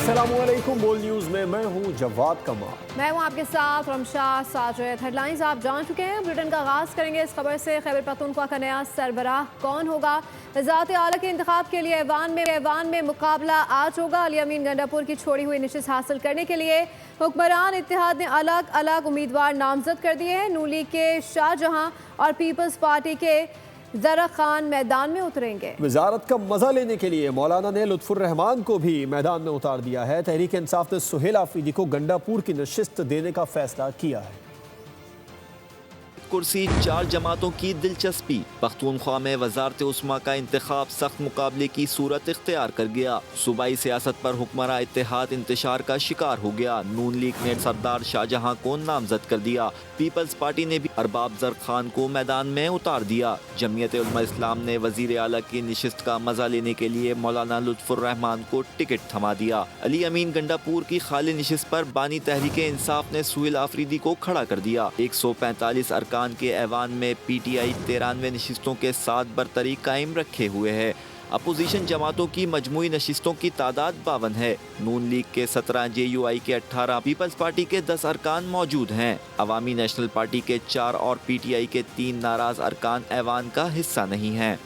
अस्सलामुअलैकुम। बोल न्यूज़ में मैं हूँ जवाद कमाल। मैं हूँ आपके साथ रमशा साजिद। हेडलाइंस आप जान चुके हैं। बुलेटिन का आगाज़ करेंगे इस खबर से। खैबर पख्तूनख्वा का नया सरबराह कौन होगा? वज़ारत आला के इंतखाब के लिए ऐवान में मुकाबला आज होगा। अली अमीन गंडापुर की छोड़ी हुई नशिस्त हासिल करने के लिए हुक्मरान इत्तेहाद ने अलग अलग उम्मीदवार नामजद कर दिए हैं। नून लीग के शाहजहां और पीपल्स पार्टी के ज़रा खान मैदान में उतरेंगे। वजारत का मजा लेने के लिए मौलाना ने लुत्फुर रहमान को भी मैदान में उतार दिया है। तहरीक इंसाफ ने सुहेल आफरीदी को गंडापुर की नशिस्त देने का फैसला किया है। कुर्सी 4 जमातों की दिलचस्पी। पख्तूनख्वा में वजारत उस्मा का इंतखाब सख्त मुकाबले की सूरत इख्तियार कर गया। सूबाई सियासत पर हुक्मरान इत्तेहाद इंतशार का शिकार हो गया। नून लीग ने सरदार शाहजहां को नामजद कर दिया। पीपल्स पार्टी ने भी अरबाब जर खान को मैदान में उतार दिया। जमीयत उलमा इस्लाम ने वजीर आला की नशिस्त का मजा लेने के लिए मौलाना लुत्फुर रहमान को टिकट थमा दिया। अली अमीन गंडापुर की खाली नशिस्त पर बानी तहरीक इंसाफ ने सुहेल आफरीदी को खड़ा कर दिया। 145 अरकान के ऐवान में पीटीआई 93 नशिस्तों के साथ बरतरी कायम रखे हुए है। अपोजिशन जमातों की मजमूई नशिस्तों की तादाद 52 है। नून लीग के 17, JUI के 18, पीपल्स पार्टी के 10 अरकान मौजूद हैं। अवामी नेशनल पार्टी के 4 और PTI के 3 नाराज अरकान ऐवान का हिस्सा नहीं हैं।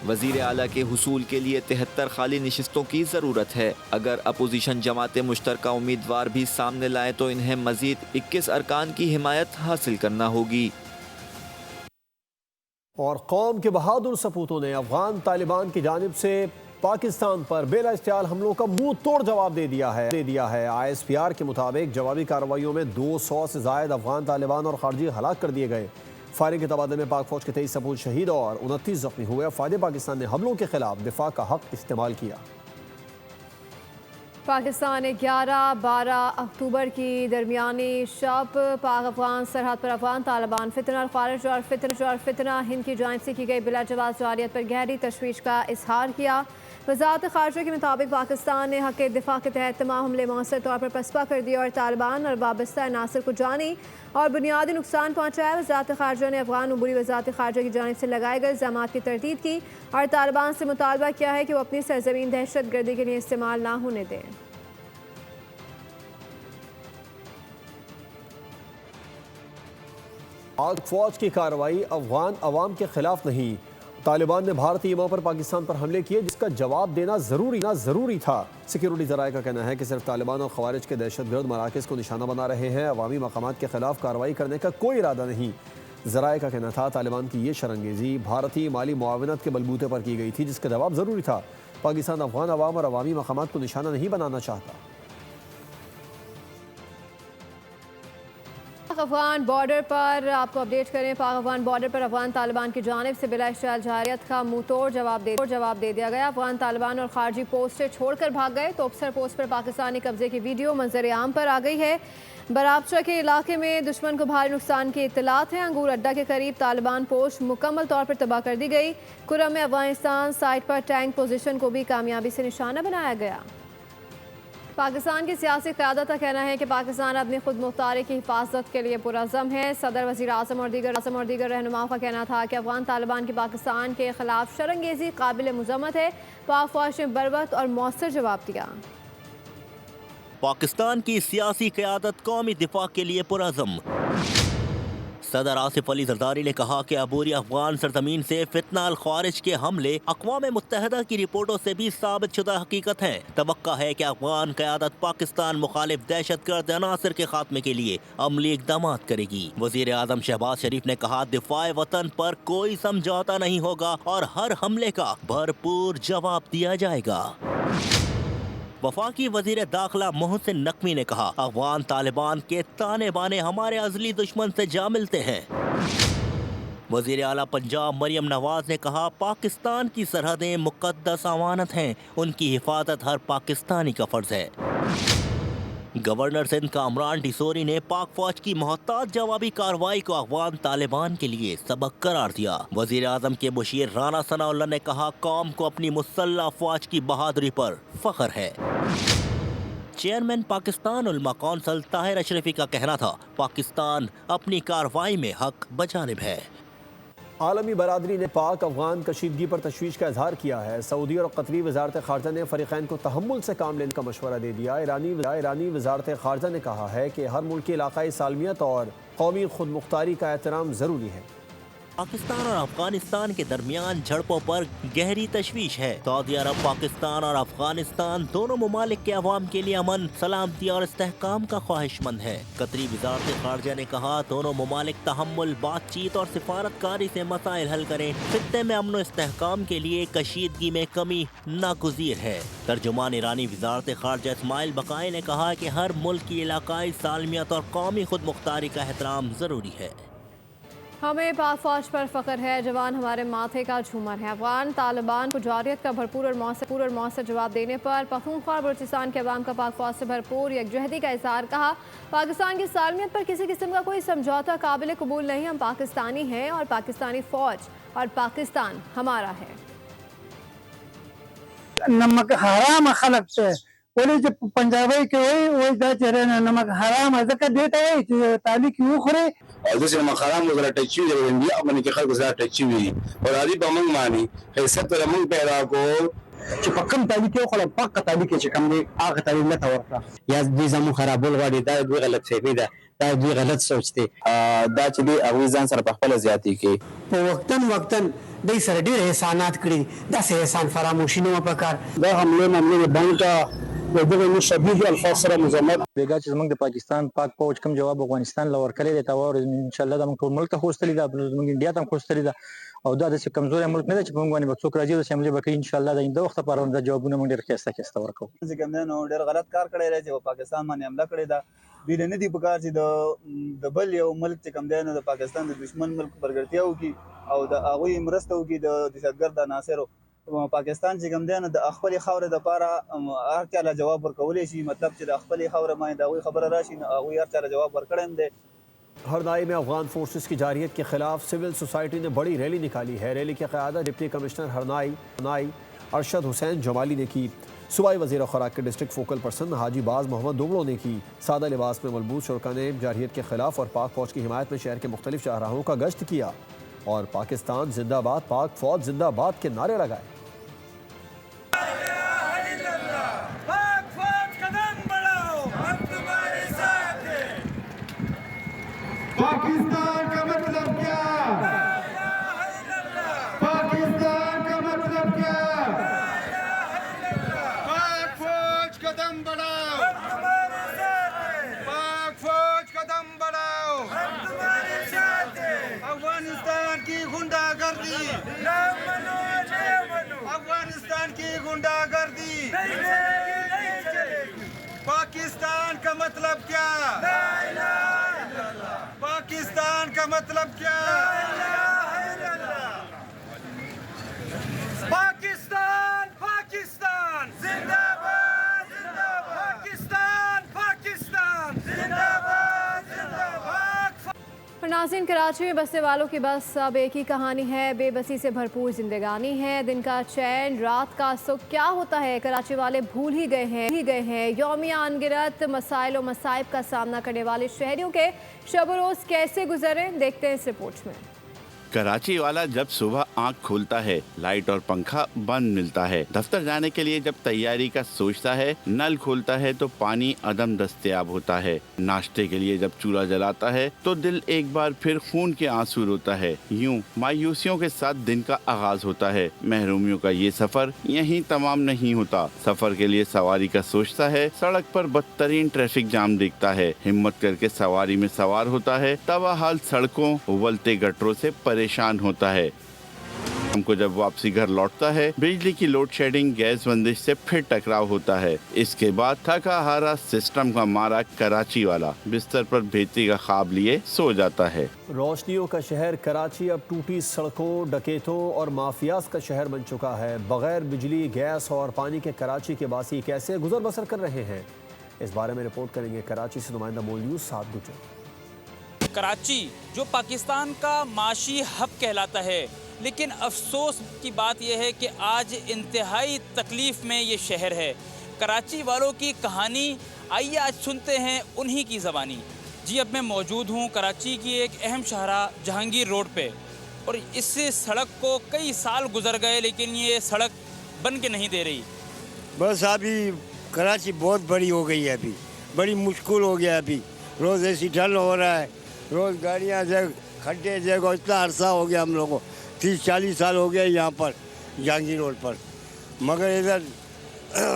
वजीर आला के हुसूल के लिए 73 खाली नशिस्तों की ज़रूरत है। अगर अपोजिशन जमातें मुश्तरका उम्मीदवार भी सामने लाएं तो इन्हें मजीद 21 अरकान की हिमायत हासिल करना होगी। और कौम के बहादुर सपूतों ने अफगान तालिबान की जानिब से पाकिस्तान पर बेला इश्तियाल हमलों का मुंह तोड़ जवाब दे दिया है। ISPR के मुताबिक जवाबी कार्रवाइयों में 200 से जायद अफगान तालिबान और खारजी हलाक कर दिए गए। फायरिंग के तबादले में पाक फौज के 23 सपूत शहीद और 29 जख्मी हुए। फ़ायदे पाकिस्तान ने हमलों के खिलाफ दिफा का हक इस्तेमाल किया। पाकिस्तान ने 11-12 अक्टूबर की दरमियानी शब पाक अफगान सरहद पर अफगान तालिबान फितना खारिज और फितना हिंद की जानिब से की गई बिला जवाब जारियत पर गहरी तशवीश का इजहार किया। वज़ारत ख़ारजा के मुताबिक पाकिस्तान ने हक़ दिफा के तहत तमाम हमले मौसर तौर पर पसपा कर दिए और तालिबान और वाबस्ता अनासर को जानी और बुनियादी नुकसान पहुँचाया। वज़ारत ख़ारजा ने अफगान अबूरी वज़ारत ख़ारजा की जानिब से लगाए गए इल्ज़ामात की तरदीद की और तालिबान से मुतालबा किया है कि वो अपनी सरज़मीन दहशत गर्दी के लिए इस्तेमाल ना होने दें। पाक फौज की कार्रवाई अफगान अवाम के खिलाफ नहीं। तालिबान ने भारतीय ईमा पर पाकिस्तान पर हमले किए जिसका जवाब देना ज़रूरी था। सिक्योरिटी ज़राए का कहना है कि सिर्फ तालिबान और खवारिज के दहशतगर्द मराकज़ को निशाना बना रहे हैं। अवामी मकामात के खिलाफ कार्रवाई करने का कोई इरादा नहीं। ज़राए का कहना था तालिबान की ये शरंगेज़ी भारतीय माली मुआवनत के बलबूते पर की गई थी जिसका जवाब ज़रूरी था। पाकिस्तान अफगान अवाम और अवामी मकामात को निशाना नहीं बनाना चाहता। अफगान बॉर्डर पर आपको अपडेट करें। पाक अफगान बॉर्डर पर अफगान तालिबान की जानिब से बिला इश्तियाल जारियत का मुंह तोड़ जवाब दे दिया गया। अफगान तालिबान और खारजी पोस्टें छोड़कर भाग गए तो अफसर पोस्ट पर पाकिस्तानी कब्जे की वीडियो मंजर आम पर आ गई है। बराबचा के इलाके में दुश्मन को भारी नुकसान की इत्तलात हैं। अंगूर अड्डा के करीब तालिबान पोस्ट मुकम्मल तौर पर तबाह कर दी गई। कुरम में अफगानिस्तान साइट पर टैंक पोजीशन को भी कामयाबी से निशाना बनाया गया। पाकिस्तान की सियासी क़यादत का कहना है कि पाकिस्तान अपनी खुद मुख्तारी की हिफाजत के लिए पुरअज़्म है। सदर, वज़ीर आज़म और दीगर रहनुमाओं का कहना था कि अफगान तालिबान की पाकिस्तान के खिलाफ शरंगेज़ी काबिल मज़म्मत है। पाक फ़ौज ने बरवक्त और मौसर जवाब दिया। पाकिस्तान की सियासी क़यादत कौमी दिफा के लिए पुरअज़्म। सदर आसिफ अली जरदारी ने कहा कि अबूरी अफगान सरजमीन से फितना अल खारिज के हमले अक़वाम मुत्तहिदा की रिपोर्टों से भी साबित शुदा हकीकत है। तवक्का है कि अफगान क़यादत पाकिस्तान मुखालिफ दहशतगर्द अनासर के खात्मे के लिए अमली इक़दाम करेगी। वज़ीर आज़म शहबाज शरीफ ने कहा दिफ़ाए वतन पर कोई समझौता नहीं होगा और हर हमले का भरपूर जवाब दिया जाएगा। वफाकी वजीर दाखिला मोहसिन नकवी ने कहा अफगान तालिबान के ताने बाने हमारे अज़ली दुश्मन से जा मिलते हैं। वजीर आला पंजाब मरियम नवाज ने कहा पाकिस्तान की सरहदें मुक़द्दस अमानत हैं, उनकी हिफाजत हर पाकिस्तानी का फ़र्ज़ है। गवर्नर सिंध कामरान डिसोरी ने पाक फौज की मोहतात जवाबी कार्रवाई को अफगान तालिबान के लिए सबक करार दिया। वजीर आज़म के मुशीर राना सनाउल्लाह ने कहा कौम को अपनी मुसल्लह फौज की बहादुरी पर फख्र है। चेयरमैन पाकिस्तान उलमा कौंसिल ताहिर अशरफी का कहना था पाकिस्तान अपनी कार्रवाई में हक बजानिब है। عالمی برادری نے پاک افغان کشیدگی پر تشویش کا اظہار کیا ہے۔ سعودی اور قطری وزارت خارجہ نے فریقین کو تحمل سے کام لینے کا مشورہ دے دیا۔ ایرانی وزارت خارجہ نے کہا ہے کہ ہر ملک کی علاقائی سالمیت اور قومی خود مختاری کا احترام ضروری ہے۔ پاکستان اور افغانستان کے درمیان جھڑپوں پر گہری تشویش ہے۔ سعودی عرب پاکستان اور افغانستان دونوں ممالک کے عوام کے لیے امن، سلامتی اور استحکام کا خواہش مند ہے۔ قطری وزارت خارجہ نے کہا دونوں ممالک تحمل، بات چیت اور سفارتکاری سے مسائل حل کریں۔ خطے میں امن و استحکام کے لیے کشیدگی میں کمی ناگزیر ہے۔ ترجمان ایرانی وزارت خارجہ اسماعیل بقائی نے کہا کہ ہر ملک کی علاقائی سالمیت اور قومی خود مختاری کا احترام ضروری ہے۔ ہمیں پاک فوج پر فخر ہے، جوان ہمارے ماتھے کا جھومر ہے۔ افغان طالبان کو جارحیت کا بھرپور اور مؤثر جواب دینے پر پختونخوا اور بلوچستان کے عوام کا پاک فوج سے بھرپور یکجہتی کا اظہار۔ کہا پاکستان کی سالمیت پر کسی قسم کا کوئی سمجھوتہ قابل قبول نہیں، ہم پاکستانی ہیں اور پاکستانی فوج اور پاکستان ہمارا ہے۔ نمک حرام خلق سے ولی چې پنجابی کې وایي دا چې نمک حرام ځکه دې ته وایي چې تالی کې وخوري او داسې نمک حرام وزره ټچ شوي د انډیا باندې کې خلکو سره ټچ شوي دي او راځي په موږ باندې حیثیت له موږ پیدا کړو چې په کوم تالی کې وخوړه پاکه تالی کې چې کوم دی هغه تالی نه ته ورکړه یا دوی زموږ خرابول غواړي دا دوی غلط فهمي ده دا دوی غلط سوچ دی دا چې دوی هغوی ځان سره په خپله زیاتې کوي په وقتاً دوی سره ډېر احسانات کړي داسې احسان فراموشي نه وه پکار دا حملې بند کا د دغه نو شبیه الفاظ سره مزمت بیګا چې زمونږ د پاکستان پاک فوج کوم جواب افغانستان له ورکړی دی ته ان شاء الله دا موږ ټول ملک ته خوستلی ده زمونږ انډیا ته هم خوستلی ده او دا داسې کمزوری ملک نه دی چې په موږ باندې به څوک راځي او داسې حملې به کوي ان شاء الله د آینده وخت لپاره دا جوابونه موږ ډېر ښایسته ښایسته ورکوو چې کوم دی نو ډېر غلط کار کړی دی چې په پاکستان باندې حمله کړې ده دوی له نه دي پکار چې د بل یو ملک چې کوم دی نو د پاکستان د دشمن ملک پرګړتیا وکړي او د هغوی مرسته وکړي د دهشتګرد عناصرو پاکستان چې کوم دی نو د خپلې خاورې دپاره هر چا له جواب ورکولی شي مطلب چې د خپلې خاورې باندې د هغوی خبره راشي نو هغوی هر چا له جواب ورکړی هم دی۔ ہردائی میں افغان فورسز کی جارحیت کے خلاف سول سوسائٹی نے بڑی ریلی نکالی ہے۔ ریلی کی قیادت ڈپٹی کمشنر ہردائی ارشد حسین جمالی نے کی۔ صوبائی وزیر خوراک کے ڈسٹرکٹ فوکل پرسن حاجی باز محمد دوگڑوں نے کی۔ سادہ لباس میں ملبوس شرکا نے جارحیت کے خلاف اور پاک فوج کی حمایت میں شہر کے مختلف شاہراہوں کا گشت کیا اور پاکستان زندہ باد، پاک فوج زندہ باد کے نعرے لگائے۔ پاکستان کا مطلب کیا؟ پاکستان کا مطلب کیا؟ پاک فوج قدم بڑھاؤ، پاک فوج قدم بڑھاؤ، افغانستان کی غنڈہ گردی، افغانستان کی غنڈہ گردی، پاکستان کا مطلب کیا؟ پاکستان کا مطلب کیا؟ پاکستان پاکستان زندہ باد، پاکستان پاکستان زندہ باد، زندہ باد۔ ناظرین، کراچی میں بسنے والوں کی بس اب ایک ہی کہانی ہے، بے بسی سے بھرپور زندگانی ہے۔ دن کا چین، رات کا سکھ کیا ہوتا ہے کراچی والے بھول ہی گئے ہیں۔ یومیہ انگرت مسائل و مصائب کا سامنا کرنے والے شہریوں کے شب و روز کیسے گزرے دیکھتے ہیں اس رپورٹ میں۔ کراچی والا جب صبح آنکھ کھولتا ہے لائٹ اور پنکھا بند ملتا ہے، دفتر جانے کے لیے جب تیاری کا سوچتا ہے نل کھولتا ہے تو پانی عدم دستیاب ہوتا ہے، ناشتے کے لیے جب چولہا جلاتا ہے تو دل ایک بار پھر خون کے آنسو روتا ہے۔ یوں مایوسیوں کے ساتھ دن کا آغاز ہوتا ہے۔ محرومیوں کا یہ سفر یہیں تمام نہیں ہوتا، سفر کے لیے سواری کا سوچتا ہے، سڑک پر بدترین ٹریفک جام دکھتا ہے، ہمت کر کے سواری میں سوار ہوتا ہے، تباہ حال سڑکوں ابلتے گٹروں سے پریشان ہوتا ہے۔ ہم کو جب واپسی گھر لوٹتا ہے بجلی کی لوڈ شیڈنگ، گیس بندش سے پھر ٹکراؤ ہوتا ہے۔ اس کے بعد تھکا ہارا سسٹم کا مارا کراچی والا بستر پر بہتری کا خواب لیے سو جاتا ہے۔ روشنیوں کا شہر کراچی اب ٹوٹی سڑکوں، ڈکیتوں اور مافیاز کا شہر بن چکا ہے۔ بغیر بجلی، گیس اور پانی کے کراچی کے باسی کیسے گزر بسر کر رہے ہیں، اس بارے میں رپورٹ کریں گے کراچی سے نمائندہ مول نیوز سعد گجر۔ کراچی جو پاکستان کا معاشی ہب کہلاتا ہے، لیکن افسوس کی بات یہ ہے کہ آج انتہائی تکلیف میں یہ شہر ہے۔ کراچی والوں کی کہانی آئیے آج سنتے ہیں انہی کی زبانی۔ جی اب میں موجود ہوں کراچی کی ایک اہم شاہراہ جہانگیر روڈ پہ۔ और इस सड़क को कई साल गुजर गए लेकिन ये सड़क बन के नहीं दे रही। बस अभी कराची बहुत बड़ी हो गई है, अभी बड़ी मुश्किल हो गया, अभी रोज़ ऐसी ठंड हो रहा है, रोज़ गाड़ियाँ से खड्डे जगह, इतना अरसा हो गया हम लोगों को, 30-40 साल हो गया यहाँ पर जहांगीर रोड पर, मगर इधर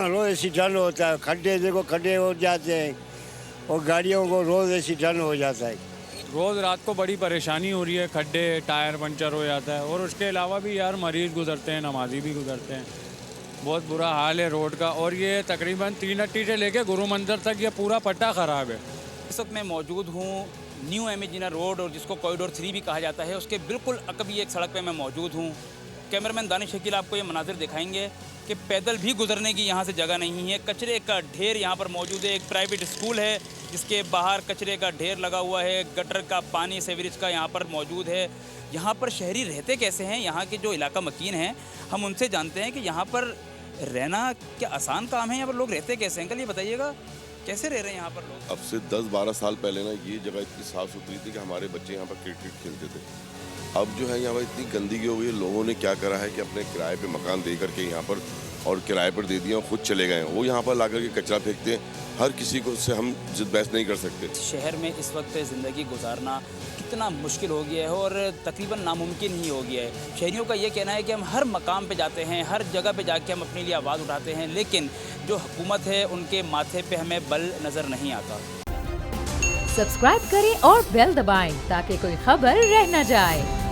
रोज़ ऐसी ठंड होता है, खड्डे देखो खड्डे हो जाते हैं और गाड़ियों को रोज़ ऐसी ठंड हो जाता है। रोज़ रात को बड़ी परेशानी हो रही है, खड्डे टायर पंचर हो जाता है और उसके अलावा भी यार मरीज़ गुजरते हैं, नमाजी भी गुजरते हैं, बहुत बुरा हाल है रोड का। और ये तकरीबन 3 अट्टी से लेके गुरु मंदिर तक ये पूरा पट्टा ख़राब है। इस वक्त मैं मौजूद हूँ न्यू एमेजिना रोड और जिसको कॉरिडोर 3 भी कहा जाता है, उसके बिल्कुल अकबी एक सड़क पे मैं मौजूद हूँ। कैमरामैन दानिश शकील आपको ये मनाजिर दिखाएंगे कि पैदल भी गुजरने की यहाँ से जगह नहीं है। कचरे का ढेर यहाँ पर मौजूद है। एक प्राइवेट स्कूल है जिसके बाहर कचरे का ढेर लगा हुआ है, गटर का पानी सेवरेज का यहाँ पर मौजूद है। यहाँ पर शहरी रहते कैसे हैं? यहाँ के जो इलाका मकीन हैं हम उनसे जानते हैं कि यहाँ पर रहना क्या आसान काम है? यहाँ पर लोग रहते कैसे हैं? अंकल ये बताइएगा, कैसे रह रहे हैं यहाँ पर लोग? अब से 10-12 साल पहले ना ये जगह इतनी साफ़ सुथरी थी कि हमारे बच्चे यहाँ पर क्रिकेट खेलते थे। अब जो है यहाँ पर इतनी गंदगी हो गई है, लोगों ने क्या करा है कि अपने किराए पे मकान दे करके यहाँ पर और किराए पर दे दिया और खुद चले गए। वो यहाँ पर ला करके कचरा फेंकते हैं, हर किसी को उससे हम जिद बहस नहीं कर सकते। शहर में इस वक्त ज़िंदगी गुजारना कितना मुश्किल हो गया है और तकरीबन नामुमकिन ही हो गया है। शहरियों का ये कहना है कि हम हर मकाम पे जाते हैं, हर जगह पे जाके हम अपने लिए आवाज़ उठाते हैं, लेकिन जो हुकूमत है उनके माथे पे हमें बल नज़र नहीं आता। सब्सक्राइब करें और बेल दबाएं ताकि कोई खबर रह न जाए।